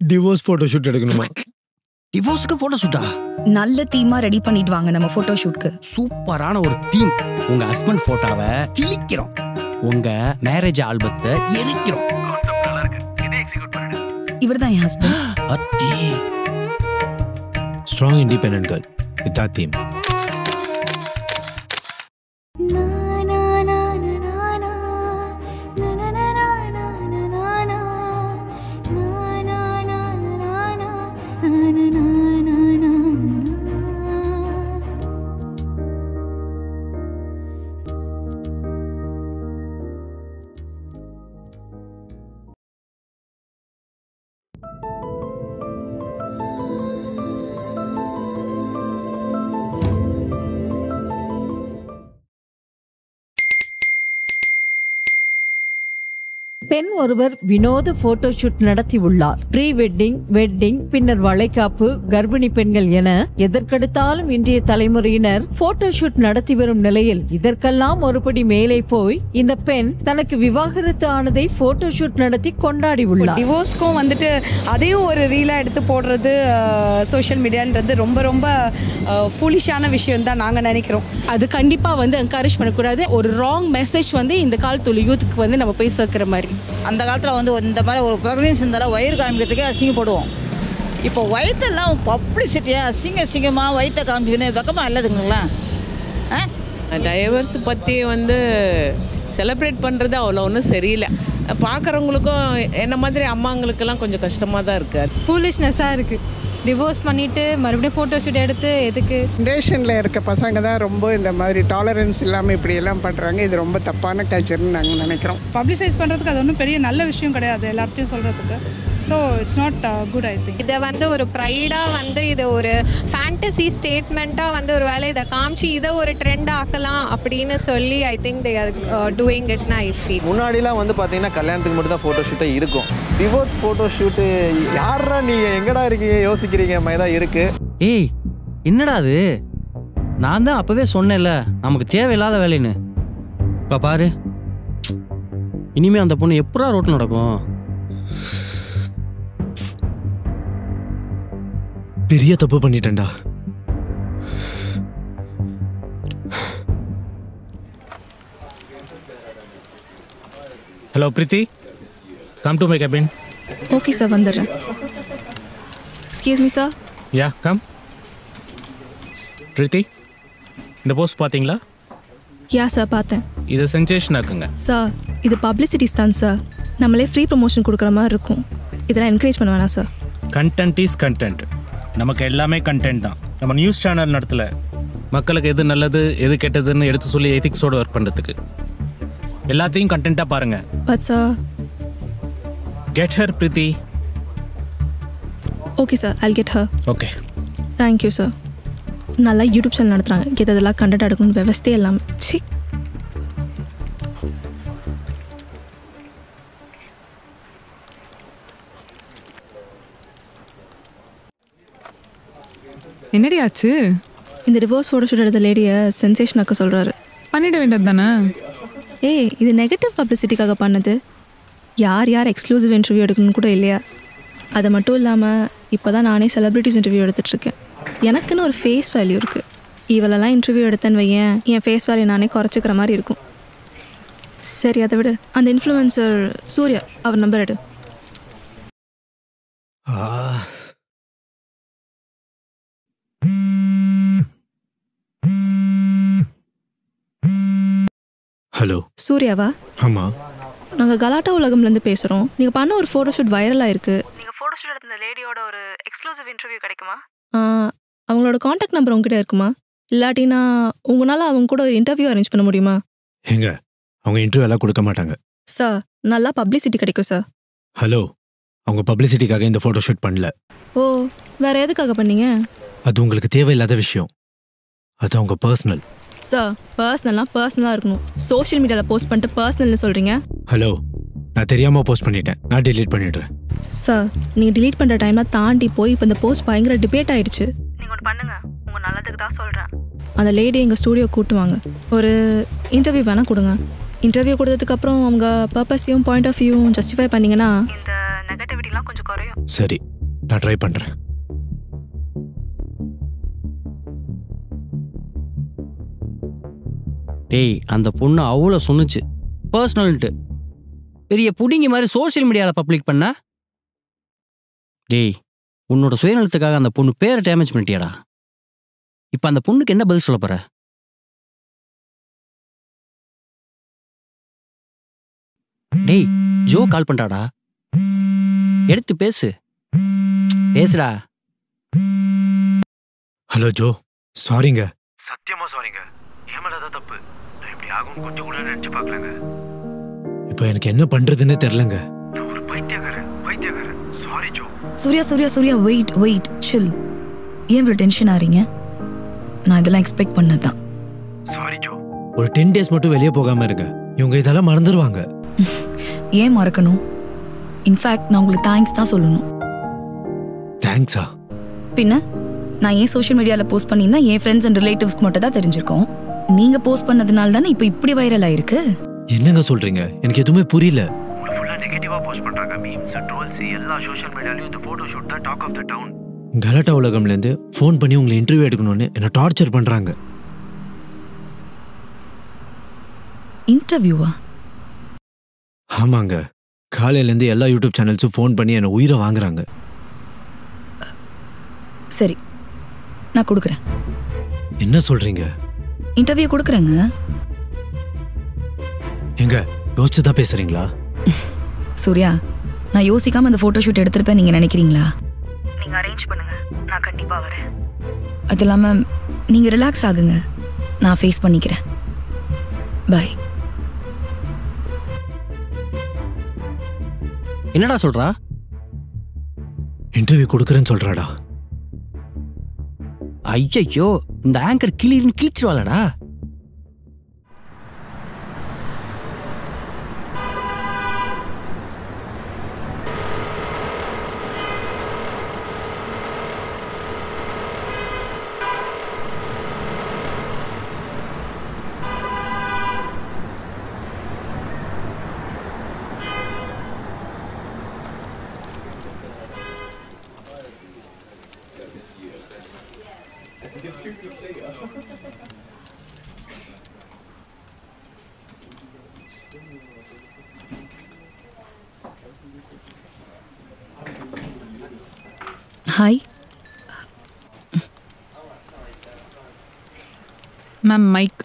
Divorce photo shoot எடுக்கணுமா? டிவோர்ஸ்க்கு photo ஷூட்டா? நல்ல தீமா ரெடி பண்ணிட்டு வாங்க நம்ம போட்டோ ஷூட்க்கு. சூப்பரான ஒரு தீம். உங்க ஹஸ்பண்ட் போட்டோவை கிழிக்கிறோம், உங்க மேரேஜ் ஆல்பத்தை எரிக்கிறோம். இவர்தான் என் ஹஸ்பண்ட். அத்தி strong independent girl with that theme. பெண் ஒருவர் வினோத போட்டோ ஷூட் நடத்தியுள்ளார். ப்ரீ வெட்டிங், வெட்டிங், பின்னர் வளைகாப்பு, கர்ப்பிணி பெண்கள் என எதற்கெடுத்தாலும் இன்றைய தலைமுறையினர் போட்டோ ஷூட் நடத்தி வரும் நிலையில் இதற்கெல்லாம் ஒருபடி மேலே போய் இந்த பெண் தனக்கு விவாகரத்து ஆனதை போட்டோ ஷூட் நடத்தி கொண்டாடி உள்ளார். டிவோர்ஸ்க்கும் வந்துட்டு அதையும் ஒரு ரீலா எடுத்து போடுறது சோஷியல் மீடியான்றது ரொம்ப ரொம்ப ஃபூலிஷான விஷயம் தான் நாங்கள் நினைக்கிறோம். அது கண்டிப்பாக வந்து என்கரேஜ் பண்ணக்கூடாது. ஒரு ராங் மெசேஜ் வந்து இந்த காலத்துல யூத்துக்கு வந்து நம்ம போய் சேர்க்கிற மாதிரி. அந்த காலத்தில் வந்து இந்த மாதிரி ஒரு ப்ரெக்னன்சி இருந்தாலும் வயிறு காமிக்கிறதுக்கே அசிங்கப்படுவோம். இப்போ வயிற்றெல்லாம் பப்ளிசிட்டியாக அசிங்கமாக வயிற்றை காமிக்கணும் வெக்கமாக இல்லதுங்களா? டைவர்ஸ் பற்றி வந்து செலிப்ரேட் பண்ணுறது அவ்வளோ ஒன்றும் சரியில்லை. பார்க்குறவங்களுக்கும் என்ன மாதிரி அம்மாங்களுக்கெல்லாம் கொஞ்சம் கஷ்டமாக தான் இருக்குது. ஃபூலிஷ்னஸாக இருக்குது. டிவோர்ஸ் பண்ணிவிட்டு மறுபடியும் ஃபோட்டோ ஷூட் எடுத்து எதுக்கு? ஜென்ரேஷனில் இருக்க பசங்க தான் ரொம்ப இந்த மாதிரி டாலரன்ஸ் இல்லாமல் இப்படியெல்லாம் பண்ணுறாங்க. இது ரொம்ப தப்பான கல்ச்சர்னு நாங்கள் நினைக்கிறோம். பப்ளிசைஸ் பண்ணுறதுக்கு அது ஒன்றும் பெரிய நல்ல விஷயம் கிடையாது எல்லார்ட்டையும் சொல்கிறதுக்கு. So it's not good. I think இதை வந்து ஒரு ப்ரைடாக வந்து இது ஒரு ஃபேண்டசி ஸ்டேட்மெண்ட்டாக வந்து ஒரு வேலை இதை காமிச்சு இதை ஒரு ட்ரெண்ட் ஆக்கலாம் அப்படின்னு சொல்லி I think they are doing இட்னா ஐ ஃபீல். முன்னாடிலாம் வந்து பார்த்தீங்கன்னா கல்யாணத்துக்கு மட்டும் தான் ஃபோட்டோ ஷூட்டே இருக்கும். டிவோர்ஸ் ஃபோட்டோ ஷூட்டு யாரா நீங்கள் எங்கடா இருக்கீங்க யோசிக்கிறீங்க மாதிரி தான் இருக்குது. ஏய் என்னடா அது? நான் தான் அப்போவே சொன்னேன்ல நமக்கு தேவையில்லாத வேலைன்னு. இப்போ பாரு, இனிமே அந்த பொண்ணு எப்படா ரோட்டு நடக்கும்? பெரிய தப்பு பண்ணிட்டேன்டா. Hello Preethi, come to my cabin. Okay sir, வந்துடுறேன். Excuse me sir. Yeah come. Preethi, இந்த போஸ்ட் பார்த்தீங்களா? யா சார் பார்த்தேன். இது சென்சேஷன் ஆக்குங்க சார். இது பப்ளிசிட்டிஸ் தான் சார். நம்மளே ஃப்ரீ ப்ரமோஷன் கொடுக்குற மாதிரி இருக்கும். இதெல்லாம் என்கரேஜ் பண்ண வேணாம் சார். Content is content. நமக்கு எல்லாமே கண்டென்ட் தான். நம்ம நியூஸ் சேனல் நடத்தல மக்களுக்கு எது நல்லது எது கெட்டதுன்னு எடுத்து சொல்லி எதிக்ஸோடு ஒர்க் பண்ணுறதுக்கு. எல்லாத்தையும் கண்டென்ட்டாக பாருங்க. But sir get her Preethi. Okay sir, I'll get her. Okay, thank you sir. நல்லா யூடியூப் சேனல் நடத்துகிறாங்க. எதெல்லாம் கண்டென்ட் எடுக்கணும் விவசாயம் எல்லாமே. சி என்னடி ஆச்சு? இந்த டிவோர்ஸ் ஃபோட்டோ ஷூட் எடுத்த லேடியை சென்சேஷன் ஆக்க சொல்கிறாரு. பண்ணிட வேண்டியது தானே? ஏய், இது நெகட்டிவ் பப்ளிசிட்டிக்காக பண்ணது. யார் யார் எக்ஸ்க்ளூசிவ் இன்டர்வியூ எடுக்கணும்னு கூட இல்லையா? அது மட்டும் இல்லாமல் இப்போ தான் நானே செலிப்ரிட்டிஸ் இன்டர்வியூ எடுத்துகிட்ருக்கேன். எனக்குன்னு ஒரு ஃபேஸ் வேல்யூ இருக்குது. இவளெல்லாம் இன்டர்வியூ எடுத்தேன்னு வையேன், என் ஃபேஸ் வேல்யூ நானே குறைச்சிக்கிற மாதிரி இருக்கும். சரி, அதை விட அந்த இன்ஃப்ளூயன்சர் சூர்யா, அவர் நம்பர் எடு. ஹலோ சூர்யாவா? ஆமாம், நாங்கள் கலாட்டா உலகம்லேருந்து பேசுகிறோம். நீங்கள் பண்ண ஒரு ஃபோட்டோ ஷூட் வைரலாக இருக்குது. நீங்கள் ஃபோட்டோ ஷூட் எடுத்த லேடியோட ஒரு எக்ஸ்க்ளூசிவ் இன்டர்வியூ கிடைக்குமா? அவங்களோட காண்டாக்ட் நம்பர் உங்ககிட்ட இருக்குமா? இல்லாட்டினா உங்களால் அவங்க கூட ஒரு இன்டர்வியூ அரேஞ்ச் பண்ண முடியுமா? எங்க அவங்க இன்டர்வியூ எல்லாம் கொடுக்க மாட்டாங்க சார். நல்லா பப்ளிசிட்டி கிடைக்கும் சார். ஹலோ, அவங்க பப்ளிசிட்டிக்காக இந்த ஃபோட்டோ ஷூட் பண்ணல. ஓ, வேற எதுக்காக பண்ணீங்க? அது உங்களுக்கு தேவையில்லாத விஷயம். அது அவங்க பர்சனல். சார், பர்சனலாக இருக்கணும். சோஷியல் மீடியாவில் போஸ்ட் பண்ணிட்டு பர்சனல்னு சொல்கிறீங்க. ஹலோ, நான் தெரியாமல் போஸ்ட் பண்ணிட்டேன். நான் டிலீட் பண்ணிடுறேன். சார், நீங்கள் டிலீட் பண்ணுற டைமில் தாண்டி போய் இப்போ இந்த போஸ்ட் பயங்கர டிபேட் ஆகிடுச்சு. நீங்கள் ஒன்று பண்ணுங்க, உங்கள் நல்லதுக்கு தான் சொல்கிறேன். அந்த லேடி எங்கள் ஸ்டூடியோ கூட்டுவாங்க. ஒரு இன்டர்வியூ வேணால் கொடுங்க. இன்டர்வியூ கொடுத்ததுக்கப்புறம் அவங்க பர்பஸையும் பாயிண்ட் ஆஃப் வியூவும் ஜஸ்டிஃபை பண்ணிங்கன்னா இந்த நெகட்டிவிட்டிலாம் கொஞ்சம் குறையும். சரி. நான் ட்ரை பண்ணுறேன். டேய் அந்த பொண்ணு அவ்வளோ சொன்னுச்சு பர்சனல்ட்டு, பெரிய புடிங்கி மாதிரி சோஷியல் மீடியாவில் பப்ளிக் பண்ண. டேய் உன்னோட சுயநலத்துக்காக அந்த பொண்ணு பேரை டேமேஜ் பண்ணிட்டியாடா. இப்போ அந்த பொண்ணுக்கு என்ன பதில் சொல்ல போற? டேய் ஜோ கால் பண்ணிட்டாடா, எடுத்து பேசு, பேசுடா. ஹலோ ஜோ, சாரிங்க. சத்தியமா சாரிங்க, ஏமாதான் தப்பு. நான் இப்படி ஆகும் கொஞ்சம் கூட நினைச்சு பார்க்கலங்க. இப்போ எனக்கு என்ன பண்றதுன்னு தெரியலங்க. நான் ஒரு பைத்தியக்காரன். Sorry Jo. Surya wait chill. ஏன் இவ்வளோ டென்ஷன் ஆறீங்க? நான் இதெல்லாம் எக்ஸ்பெக்ட் பண்ணதான். Sorry Jo. ஒரு 10 days மட்டும் வெளியே போகாம இருங்க, இவங்க இதெல்லாம் மறந்துடுவாங்க. ஏன் மறக்கணும்? இன்ஃபேக்ட் நான் உங்களுக்கு தேங்க்ஸ் தான் சொல்லணும். தேங்க்ஸா? பின்ன நான் ஏன் சோஷியல் மீடியாவில் போஸ்ட் பண்ணியிருந்தா என் ஃப்ரெண்ட்ஸ் அண்ட் ரிலேட்டிவ்ஸ்க்கு மட்டும் தான் தெரிஞ்சிருக்கோம். நீங்க போஸ்ட் பண்ணதுனால தானே இப்போ இப்படி வைரல் ஆயிருக்கு. என்னங்க சொல்றீங்க? எனக்கு எதுவுமே புரியல. உங்களுக்கு ஃபுல்லா நெகட்டிவா போஸ்ட் பண்றாங்க. மீம்ஸ், ட்ரோல்ஸ் எல்லா சோஷியல் மீடியாலயும் இந்த போட்டோ ஷூட் தான் டாக் ஆஃப் தி டவுன். கலாட்டா உலகம்லேருந்து ஃபோன் பண்ணி உங்களை இன்டர்வியூ எடுக்கணும்னு என்ன டார்ச்சர் பண்றாங்க. இன்டர்வியூவா? ஆமாங்க, காலையிலேருந்து எல்லா யூடியூப் சேனல்ஸும் ஃபோன் பண்ணி என்னை உயிரை வாங்குறாங்க. சரி, நான் கொடுக்குறேன். என்ன சொல்றீங்க? இன்டர்வியூ கொடுக்குறேங்க. எங்க யோசிச்சுதான் பேசுறீங்களா? சூர்யா, நான் யோசிக்காம அந்த போட்டோ ஷூட் எடுத்திருப்பேன் நீங்க நினைக்கிறீங்களா? நீங்க அரேஞ்ச் பண்ணுங்க, நான் கண்டிப்பா வரேன். அது இல்லாம நீங்க ரிலாக்ஸ் ஆகுங்க, நான் ஃபேஸ் பண்ணிக்கிறேன். பை. என்னடா சொல்றா? இன்டர்வியூ கொடுக்குறேன்னு சொல்றாடா. ஐயோ, இந்த ஆங்கர் கிழிச்சிருவாளடா. Hi ma'am, mic.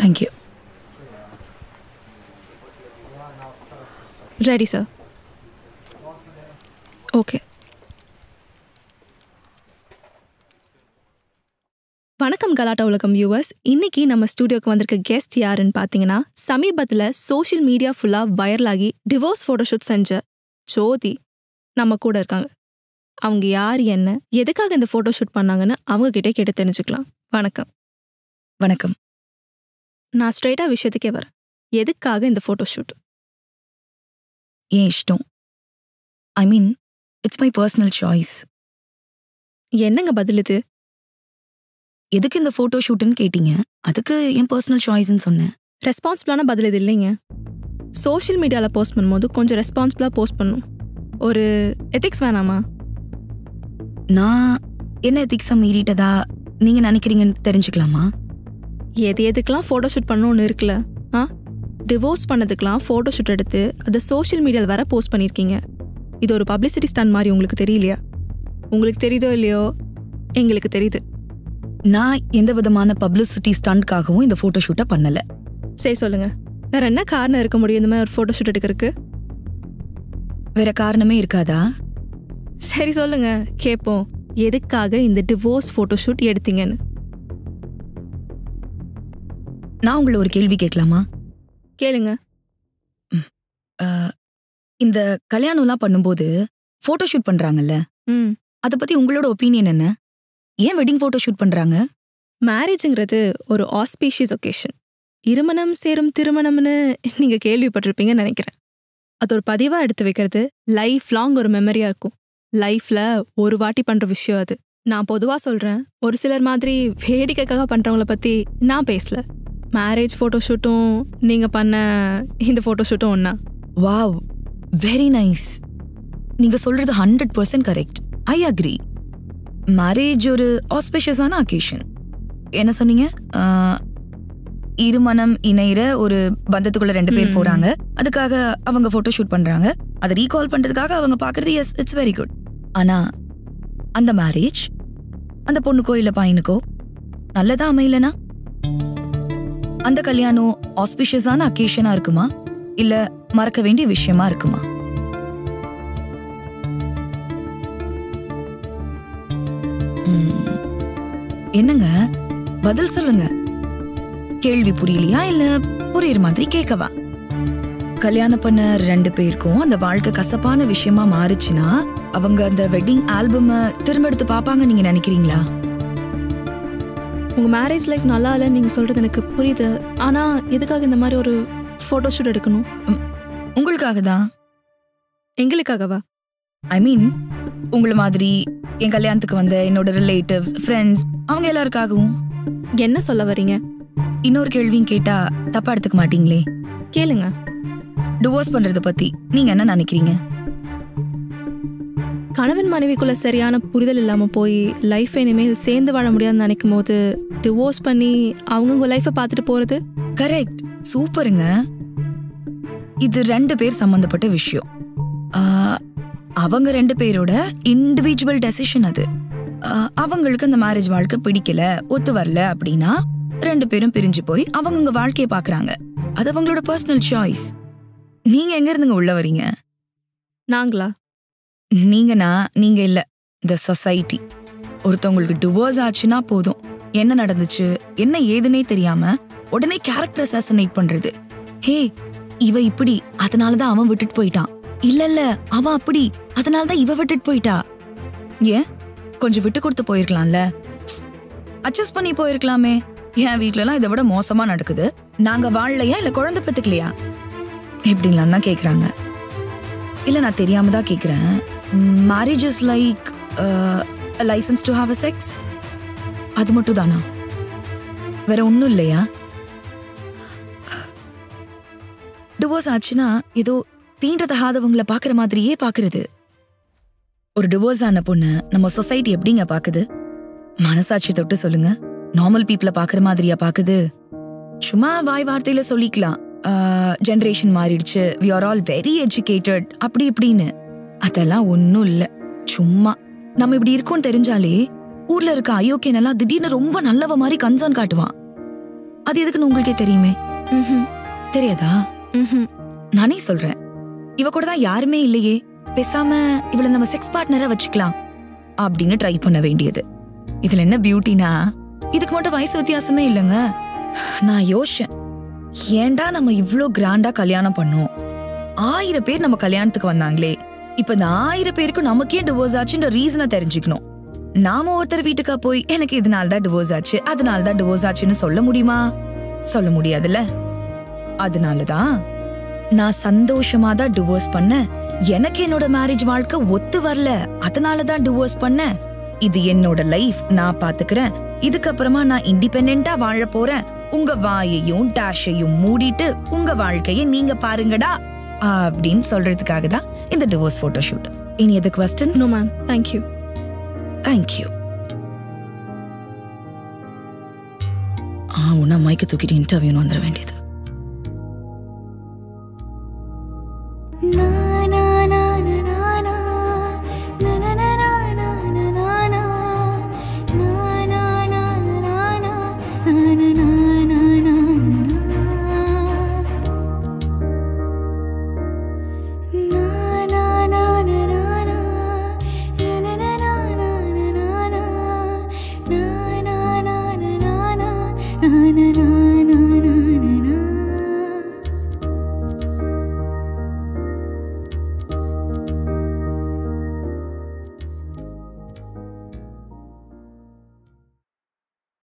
Thank you. Ready sir. Okay. வணக்கம் கலாட்டா உலகம் வியூவர்ஸ். இன்னைக்கு நம்ம ஸ்டூடியோக்கு வந்திருக்க கெஸ்ட் யாருன்னு பார்த்தீங்கன்னா, சமீபத்தில் சோஷியல் மீடியா ஃபுல்லாக வைரலாகி டிவோர்ஸ் ஃபோட்டோஷூட் செஞ்ச ஜோதி நம்ம கூட இருக்காங்க. அவங்க யார், என்ன, எதுக்காக இந்த ஃபோட்டோஷூட் பண்ணாங்கன்னு அவங்க கிட்டே கேட்டு தெரிஞ்சுக்கலாம். வணக்கம். வணக்கம். நான் ஸ்ட்ரெயிட்டாக விஷயத்துக்கே வரேன். எதுக்காக இந்த ஃபோட்டோஷூட்? ஏன் இஷ்டம். I mean it's my personal choice. என்னங்க பதில் இது? எதுக்கு இந்த ஃபோட்டோ ஷூட்டுன்னு கேட்டீங்க, அதுக்கு என் பர்சனல் சாய்ஸ்ன்னு சொன்னேன். ரெஸ்பான்சிபிளான பதில் இது இல்லைங்க. சோஷியல் மீடியாவில் போஸ்ட் பண்ணும்போது கொஞ்சம் ரெஸ்பான்சிபிளாக போஸ்ட் பண்ணணும். ஒரு எத்திக்ஸ் வேணாமா? நான் என்ன எத்திக்ஸை மீறிட்டதா நீங்கள் நினைக்கிறீங்கன்னு தெரிஞ்சுக்கலாமா? எதுக்கெல்லாம் ஃபோட்டோ ஷூட் பண்ணணும் ஒன்று இருக்குல்ல. டிவோர்ஸ் பண்ணதுக்கெலாம் ஃபோட்டோ ஷூட் எடுத்து அதை சோஷியல் மீடியாவில் வேற போஸ்ட் பண்ணியிருக்கீங்க. இது ஒரு பப்ளிசிட்டி ஸ்டன் மாதிரி உங்களுக்கு தெரியலையா? உங்களுக்கு தெரியுதோ இல்லையோ, எங்களுக்கு தெரியுது. நான் எந்த விதமான பப்ளிசிட்டி ஸ்டண்ட்காகவும் இந்த ஃபோட்டோ ஷூட்டை பண்ணலை. சரி சொல்லுங்க, வேற என்ன காரணம் இருக்க முடியும் இந்த மாதிரி ஒரு ஃபோட்டோ ஷூட் எடுக்கிறதுக்கு? வேற காரணமே இருக்காதா? சரி சொல்லுங்க, கேட்போம். எதுக்காக இந்த டிவோர்ஸ் ஃபோட்டோ ஷூட் எடுத்தீங்கன்னு? நான் உங்களை ஒரு கேள்வி கேட்கலாமா? கேளுங்க. இந்த கல்யாணம்லாம் பண்ணும்போது ஃபோட்டோ ஷூட் பண்ணுறாங்கல்ல, அதை பற்றி உங்களோட ஒப்பீனியன் என்ன? ஏன் வெட்டிங் ஃபோட்டோ ஷூட் பண்ணுறாங்க? மேரேஜுங்கிறது ஒரு ஆஸ்பீஷியஸ் ஒகேஷன். இருமணம் சேரும் திருமணம்னு நீங்கள் கேள்விப்பட்டிருப்பீங்கன்னு நினைக்கிறேன். அது ஒரு பதிவாக எடுத்து வைக்கிறது லைஃப் லாங் ஒரு மெமரியாக இருக்கும். லைஃப்பில் ஒரு வாட்டி பண்ணுற விஷயம் அது. நான் பொதுவாக சொல்கிறேன், ஒரு சிலர் மாதிரி வேடிக்கைக்காக பண்ணுறவங்கள பற்றி நான் பேசல. மேரேஜ் ஃபோட்டோஷூட்டும் நீங்கள் பண்ண இந்த ஃபோட்டோஷூட்டும் ஒன்றா? Wow, very nice. நீங்க சொல்றது 100% கரெக்ட். I agree. மேரேஜ் ஒரு ஆஸ்பிஷியஸான அக்கேஷன். என்ன சொன்னீங்க? இருமனம் இணைகிற ஒரு பந்தத்துக்குள்ள 2 பேர் போறாங்க, அதுக்காக அவங்க போட்டோ ஷூட் பண்றாங்க, அதை ரீகால் பண்றதுக்காக அவங்க பாக்குறது எஸ், இட்ஸ் வெரி குட். ஆனா அந்த மேரேஜ் அந்த பொண்ணுக்கோ இல்ல பையனுக்கோ நல்லதா அமையலனா அந்த கல்யாணம் ஆஸ்பிஷியஸான அக்கேஷனா இருக்குமா இல்ல மறக்க வேண்டிய விஷயமா இருக்குமா? என்னங்க பதில் சொல்லுங்க. கேள்வி புரியலையா இல்ல புரியுற மாதிரி கேட்கவா? கல்யாணம் பண்ண 2 பேருக்கும் அந்த வாழ்க்கை கசப்பான விஷயமா மாறுச்சுன்னா அவங்க அந்த வெட்டிங் ஆல்பம் திரும்ப எடுத்து பாப்பாங்க நீங்க நினைக்கிறீங்களா? உங்கள் மேரேஜ் லைஃப் நல்லா இல்லைன்னு நீங்கள் சொல்கிறது எனக்கு புரியுது. ஆனால் எதுக்காக இந்த மாதிரி ஒரு ஃபோட்டோஷூட் எடுக்கணும்? உங்களுக்காக தான். எங்களுக்காகவா? ஐ மீன் உங்களை மாதிரி என் கல்யாணத்துக்கு வந்த என்னோட ரிலேட்டிவ்ஸ், ஃப்ரெண்ட்ஸ், அவங்க எல்லாருக்காகவும். என்ன சொல்ல வரீங்க? இன்னொரு கேள்வியும் கேட்டா தப்பா எடுத்துக்க மாட்டீங்களே? கேளுங்க. டிவோர்ஸ் பண்றத பத்தி நீங்க என்ன நினைக்கிறீங்க? கணவன் மனைவிக்குள்ள சரியான புரிதல் இல்லாமல் போய் லைஃப் இனிமேல் சேர்ந்து வாழ முடியாதுன்னு நினைக்கும் போது டிவோர்ஸ் பண்ணி அவங்கவுங்க லைஃப்பை பார்த்துட்டு போகிறது. கரெக்ட், சூப்பருங்க. இது 2 பேர் சம்பந்தப்பட்ட விஷயம். அவங்க 2 பேரோட இண்டிவிஜுவல் டெசிஷன் அது. அவங்களுக்கு அந்த மேரேஜ் வாழ்க்கை பிடிக்கல, ஒத்து வரல அப்படின்னா 2 பேரும் பிரிஞ்சு போய் அவங்கவுங்க வாழ்க்கையை பாக்குறாங்க. அது அவங்களோட பர்சனல் சாய்ஸ். நீங்க எங்க இருந்துங்க உள்ள வரீங்க? நாங்களா? நீங்க இல்ல, இந்த சொசைட்டி. ஒருத்தவங்களுக்கு டிவோர்ஸ் ஆச்சுன்னா போதும், என்ன நடந்துச்சு என்ன ஏதுன்னே தெரியாம உடனே கேரக்டர் அசாசினேட் பண்றது. ஹே, இவ இப்படி அதனாலதான் அவன் விட்டுட்டு போயிட்டான், இல்ல அவன் அப்படி அதனாலதான் இவ விட்டுட்டு போயிட்டா. ஏன் கொஞ்சம் விட்டு கொடுத்து போயிருக்கலாம்ல, அட்ஜஸ்ட் பண்ணி போயிருக்கலாமே. என் வீட்டுல எல்லாம் இதை விட மோசமா நடக்குது, நாங்க வாழலையா இல்ல குழந்தை பெத்துக்கலையா எப்படின்லாம் தான் கேக்குறாங்க. இல்ல நான் தெரியாம தான் கேக்குறேன். Marriage is like license to have a sex, அது மட்டும் தானா? வேற ஒன்னும் இல்லையா? டிவோர்ஸ் ஆச்சுன்னா ஏதோ தீண்டத்தகாதவங்களை பாக்குற மாதிரியே பாக்குறது. ஒரு டிவோர்ஸ் ஆன பொண்ணு நம்ம சொசைட்டி எப்படிங்க பாக்குது? மனசாட்சி தொட்டு சொல்லுங்க, நார்மல் பீப்புளை பாக்குற மாதிரியா பாக்குது? சும்மா வாய் வார்த்தையில சொல்லிக்கலாம், ஜெனரேஷன் மாறிடுச்சு, we are all very educated அப்படி இப்படின்னு. அதெல்லாம் ஒன்னும் இல்ல. சும்மா நம்ம இப்படி இருக்கோம்னு தெரிஞ்சாலே ஊர்ல இருக்க அயோக்கியனெல்லாம் திடீர்னு ரொம்ப நல்லவ மாதிரி கன்சர்ன் காட்டுவான். அது எதுக்குன்னு உங்களுக்கே தெரியுமே. தெரியாதா? நானே சொல்றேன், இவ கூட தான் யாருமே இல்லையே, பேசாம இவளை நம்ம செக்ஸ் பார்ட்னரா வச்சுக்கலாம் அப்படின்னு ட்ரை பண்ண வேண்டியது. இதுல என்ன பியூட்டினா, இதுக்கு மட்டும் வயசு வித்தியாசமே இல்லைங்க. நான் யோசிச்சேன், ஏண்டா நம்ம இவ்ளோ கிராண்டா கல்யாணம் பண்ணோம், 1000 பேர் நம்ம கல்யாணத்துக்கு வந்தாங்களே, இப்ப இந்த 1000 பேருக்கும் நமக்கே டிவோர்ஸ் ஆச்சுன்ற ரீசனை தெரிஞ்சுக்கணும். நாம ஒருத்தர் வீட்டுக்கா போய் எனக்கு இதனால்தான் டிவோர்ஸ் ஆச்சு அதனால்தான் டிவோர்ஸ் ஆச்சுன்னு சொல்ல முடியுமா? சொல்ல முடியாதுல்ல. அதனாலதான் நான் சந்தோஷமா தான் டிவோர்ஸ் பண்ண, எனக்கு என்னோட மேரேஜ் வாழ்க்கை ஒத்து வரல அதனாலதான் டிவோர்ஸ் பண்ண. இது என்னோட லைஃப், நான் பாத்துக்கிறேன், இதுக்கப்புறமா நான் இண்டிபெண்டா வாழ போறேன், உங்க வாயையும் டேஷையும் மூடிட்டு உங்க வாழ்க்கையை நீங்க பாருங்கடா அப்படின்னு சொல்றதுக்காக தான் இந்த டிவோர்ஸ் போட்டோ ஷூட். இனி எது questions? No ma'am, thank you. Thank you. உன்ன மைக்க தூக்கிட்டு இன்டர்வியூன்னு வந்துட வேண்டியது.